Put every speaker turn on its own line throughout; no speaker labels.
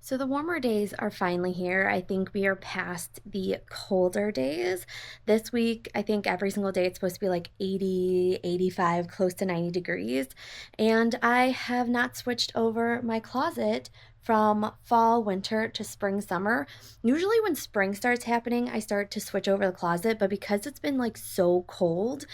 So the warmer days are finally here. I think we are past the colder days. This week, I think every single day it's supposed to be like 80, 85, close to 90 degrees. And I have not switched over my closet from fall, winter to spring, summer. Usually when spring starts happening, I start to switch over the closet, but because it's been like so cold,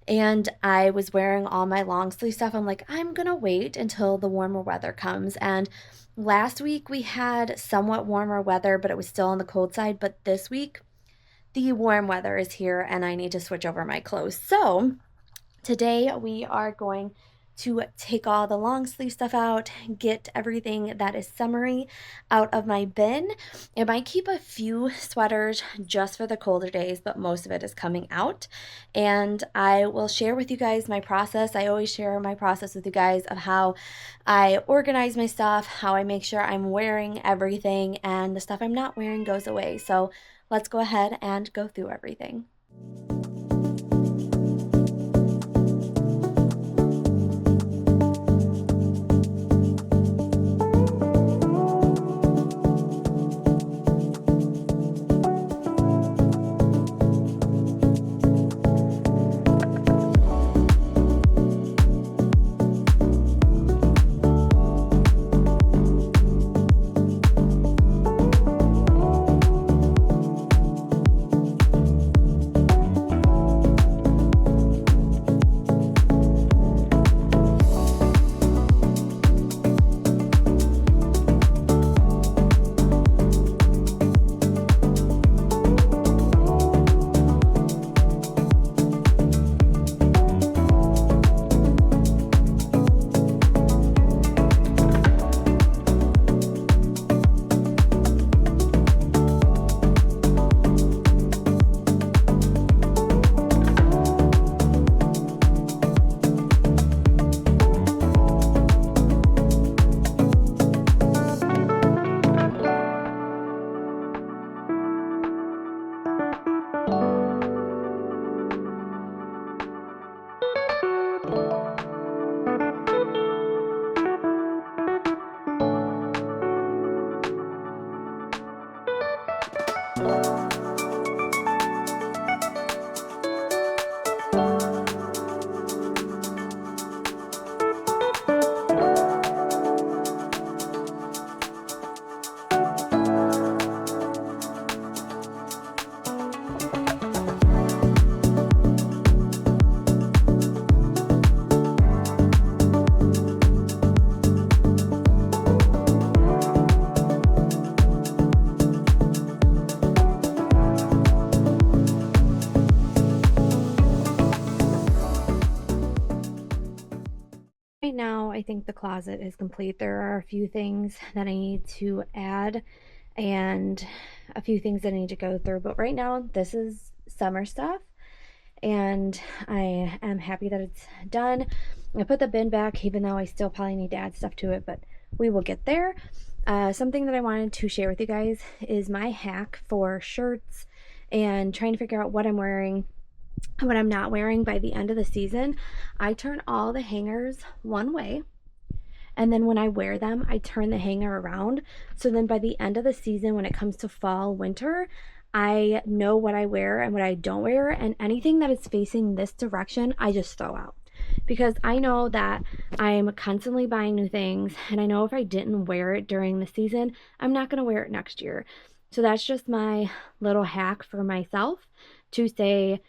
and I was wearing all my long sleeve stuff, I'm like, I'm gonna wait until the warmer weather comes. And last week we had somewhat warmer weather, but it was still on the cold side. But this week, the warm weather is here and I need to switch over my clothes. So today we are going to take all the long sleeve stuff out, get everything that is summery out of my bin. I might keep a few sweaters just for the colder days, but most of it is coming out. And I will share with you guys my process. I always share my process with you guys of how I organize my stuff, how I make sure I'm wearing everything, and the stuff I'm not wearing goes away. So let's go ahead and go through everything. Right now, I think the closet is complete. There are a few things that I need to add and a few things that I need to go through. But right now, this is summer stuff, and I am happy that it's done. I put the bin back, even though I still probably need to add stuff to it, but we will get there. Something that I wanted to share with you guys is my hack for shirts and trying to figure out what I'm wearing, what I'm not wearing by the end of the season. I turn all the hangers one way, and then when I wear them, I turn the hanger around. So then by the end of the season, when it comes to fall, winter, I know what I wear and what I don't wear, and anything that is facing this direction, I just throw out. Because I know that I'm constantly buying new things, and I know if I didn't wear it during the season, I'm not going to wear it next year. So that's just my little hack for myself to say,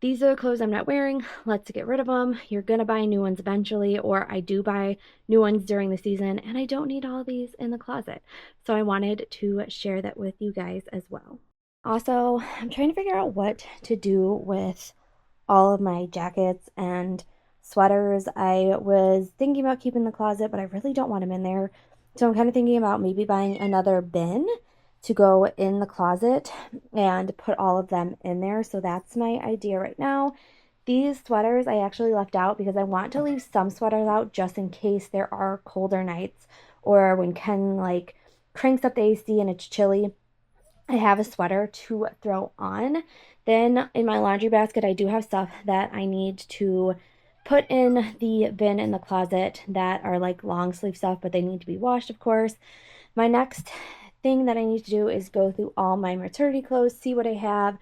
these are the clothes I'm not wearing. Let's get rid of them. You're going to buy new ones eventually, or I do buy new ones during the season, and I don't need all these in the closet. So I wanted to share that with you guys as well. Also, I'm trying to figure out what to do with all of my jackets and sweaters. I was thinking about keeping the closet, but I really don't want them in there. So I'm kind of thinking about maybe buying another bin to go in the closet and put all of them in there. So that's my idea right now. These sweaters I actually left out because I want to leave some sweaters out just in case there are colder nights or when Ken like cranks up the AC and it's chilly. I have a sweater to throw on. Then in my laundry basket, I do have stuff that I need to put in the bin in the closet that are like long sleeve stuff, but they need to be washed, of course. My next thing that I need to do is go through all my maternity clothes, see what I have,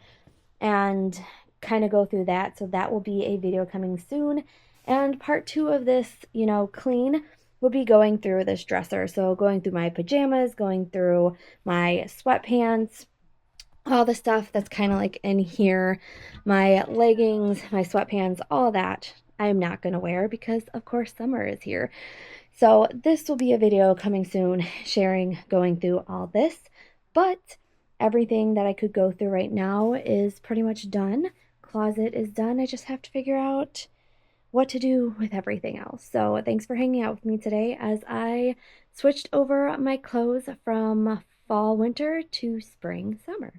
and kind of go through that. So that will be a video coming soon. And part two of this, clean will be going through this dresser. So going through my pajamas, going through my sweatpants, all the stuff that's kind of like in here, my leggings, my sweatpants, all that I'm not going to wear because of course summer is here. So this will be a video coming soon sharing going through all this, but everything that I could go through right now is pretty much done. Closet is done. I just have to figure out what to do with everything else. So thanks for hanging out with me today as I switched over my clothes from fall winter to spring summer.